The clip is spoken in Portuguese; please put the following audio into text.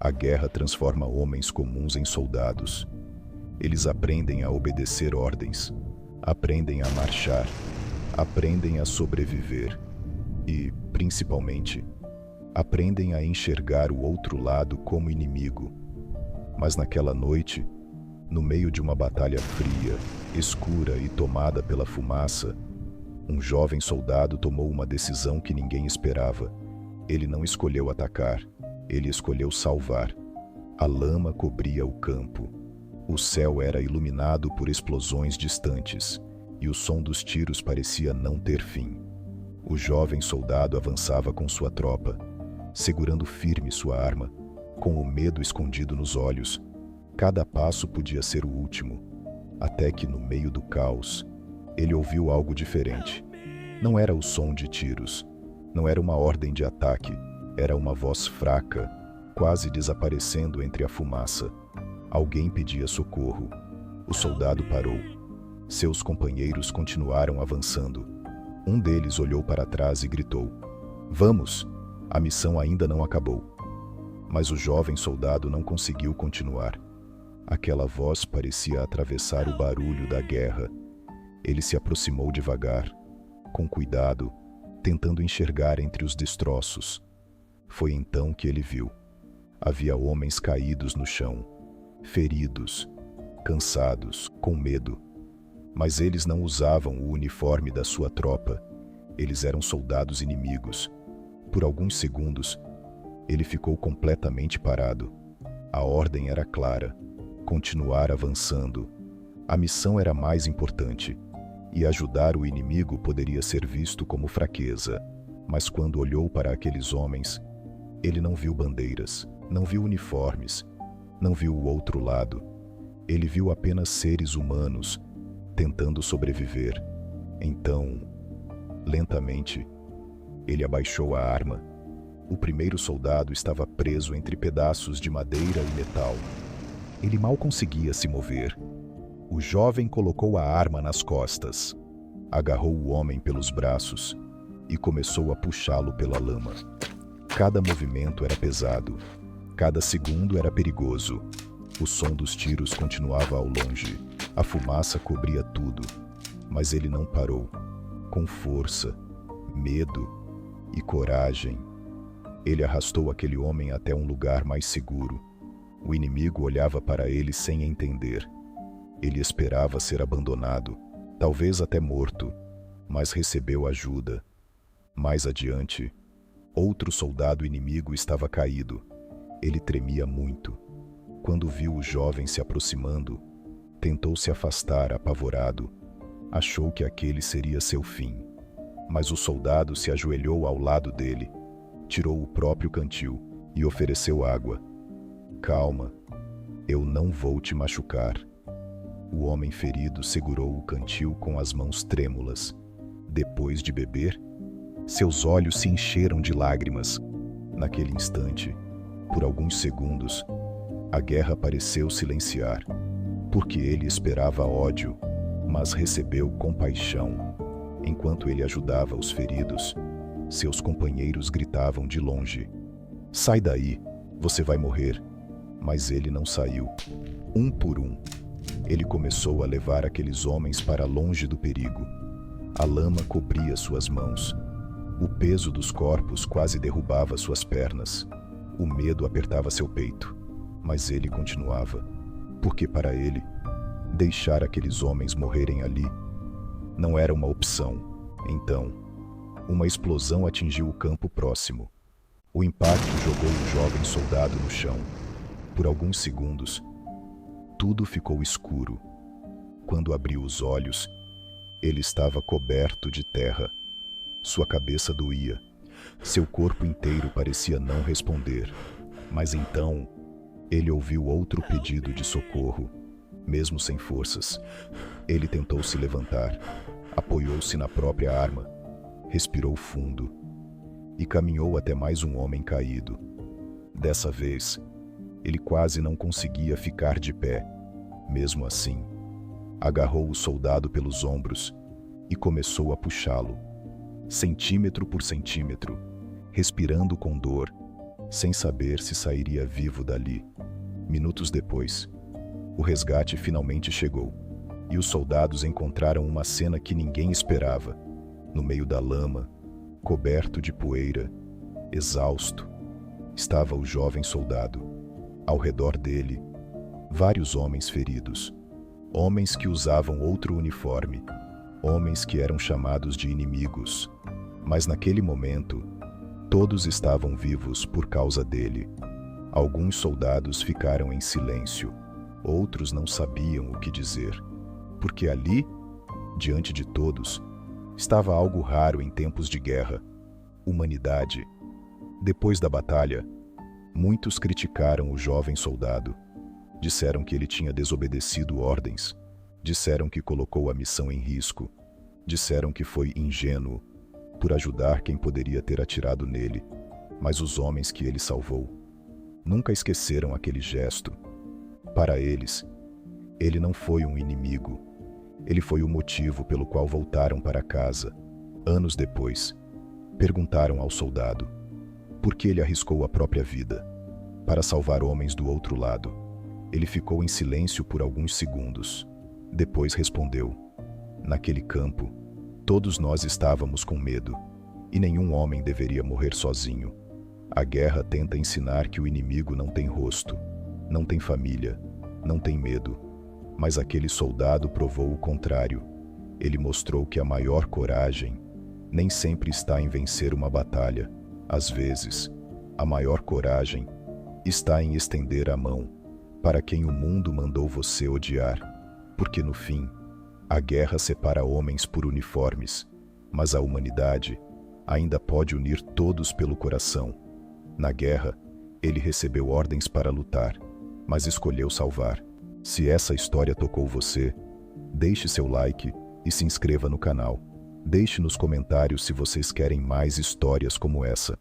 A guerra transforma homens comuns em soldados. Eles aprendem a obedecer ordens, aprendem a marchar, aprendem a sobreviver e, principalmente, aprendem a enxergar o outro lado como inimigo. Mas naquela noite, no meio de uma batalha fria, escura e tomada pela fumaça, um jovem soldado tomou uma decisão que ninguém esperava. Ele não escolheu atacar, ele escolheu salvar. A lama cobria o campo. O céu era iluminado por explosões distantes, e o som dos tiros parecia não ter fim. O jovem soldado avançava com sua tropa, segurando firme sua arma, com o medo escondido nos olhos. Cada passo podia ser o último, até que, no meio do caos, ele ouviu algo diferente. Não era o som de tiros, não era uma ordem de ataque, era uma voz fraca, quase desaparecendo entre a fumaça. Alguém pedia socorro. O soldado parou. Seus companheiros continuaram avançando. Um deles olhou para trás e gritou: "Vamos! A missão ainda não acabou." Mas o jovem soldado não conseguiu continuar. Aquela voz parecia atravessar o barulho da guerra. Ele se aproximou devagar, com cuidado, tentando enxergar entre os destroços. Foi então que ele viu. Havia homens caídos no chão, feridos, cansados, com medo. Mas eles não usavam o uniforme da sua tropa. Eles eram soldados inimigos. Por alguns segundos, ele ficou completamente parado. A ordem era clara: continuar avançando. A missão era mais importante, e ajudar o inimigo poderia ser visto como fraqueza. Mas quando olhou para aqueles homens, ele não viu bandeiras, não viu uniformes, não viu o outro lado. Ele viu apenas seres humanos tentando sobreviver. Então, lentamente, ele abaixou a arma. O primeiro soldado estava preso entre pedaços de madeira e metal. Ele mal conseguia se mover. O jovem colocou a arma nas costas, agarrou o homem pelos braços e começou a puxá-lo pela lama. Cada movimento era pesado, cada segundo era perigoso. O som dos tiros continuava ao longe, a fumaça cobria tudo, mas ele não parou. Com força, medo e coragem, ele arrastou aquele homem até um lugar mais seguro. O inimigo olhava para ele sem entender. Ele esperava ser abandonado, talvez até morto, mas recebeu ajuda. Mais adiante, outro soldado inimigo estava caído. Ele tremia muito. Quando viu o jovem se aproximando, tentou se afastar apavorado. Achou que aquele seria seu fim. Mas o soldado se ajoelhou ao lado dele, tirou o próprio cantil e ofereceu água. "Calma, eu não vou te machucar." O homem ferido segurou o cantil com as mãos trêmulas. Depois de beber, seus olhos se encheram de lágrimas. Naquele instante, por alguns segundos, a guerra pareceu silenciar, porque ele esperava ódio, mas recebeu compaixão. Enquanto ele ajudava os feridos, seus companheiros gritavam de longe: "Sai daí, você vai morrer." Mas ele não saiu. Um por um, ele começou a levar aqueles homens para longe do perigo. A lama cobria suas mãos. O peso dos corpos quase derrubava suas pernas. O medo apertava seu peito. Mas ele continuava, porque para ele, deixar aqueles homens morrerem ali não era uma opção. Então, uma explosão atingiu o campo próximo. O impacto jogou o jovem soldado no chão. Por alguns segundos, tudo ficou escuro. Quando abriu os olhos, ele estava coberto de terra. Sua cabeça doía. Seu corpo inteiro parecia não responder. Mas então, ele ouviu outro pedido de socorro. Mesmo sem forças, ele tentou se levantar, apoiou-se na própria arma, respirou fundo e caminhou até mais um homem caído. Dessa vez, ele quase não conseguia ficar de pé. Mesmo assim, agarrou o soldado pelos ombros e começou a puxá-lo, centímetro por centímetro, respirando com dor, sem saber se sairia vivo dali. Minutos depois, o resgate finalmente chegou, e os soldados encontraram uma cena que ninguém esperava. No meio da lama, coberto de poeira, exausto, estava o jovem soldado. Ao redor dele, vários homens feridos, homens que usavam outro uniforme, homens que eram chamados de inimigos. Mas naquele momento, todos estavam vivos por causa dele. Alguns soldados ficaram em silêncio, outros não sabiam o que dizer, porque ali, diante de todos, estava algo raro em tempos de guerra: humanidade. Depois da batalha, muitos criticaram o jovem soldado. Disseram que ele tinha desobedecido ordens, disseram que colocou a missão em risco, disseram que foi ingênuo por ajudar quem poderia ter atirado nele. Mas os homens que ele salvou nunca esqueceram aquele gesto. Para eles, ele não foi um inimigo. Ele foi o motivo pelo qual voltaram para casa. Anos depois, perguntaram ao soldado por que ele arriscou a própria vida para salvar homens do outro lado. Ele ficou em silêncio por alguns segundos. Depois respondeu: naquele campo, todos nós estávamos com medo, e nenhum homem deveria morrer sozinho. A guerra tenta ensinar que o inimigo não tem rosto, não tem família, não tem medo. Mas aquele soldado provou o contrário. Ele mostrou que a maior coragem nem sempre está em vencer uma batalha. Às vezes, a maior coragem está em estender a mão para quem o mundo mandou você odiar. Porque no fim, a guerra separa homens por uniformes, mas a humanidade ainda pode unir todos pelo coração. Na guerra, ele recebeu ordens para lutar, mas escolheu salvar. Se essa história tocou você, deixe seu like e se inscreva no canal. Deixe nos comentários se vocês querem mais histórias como essa.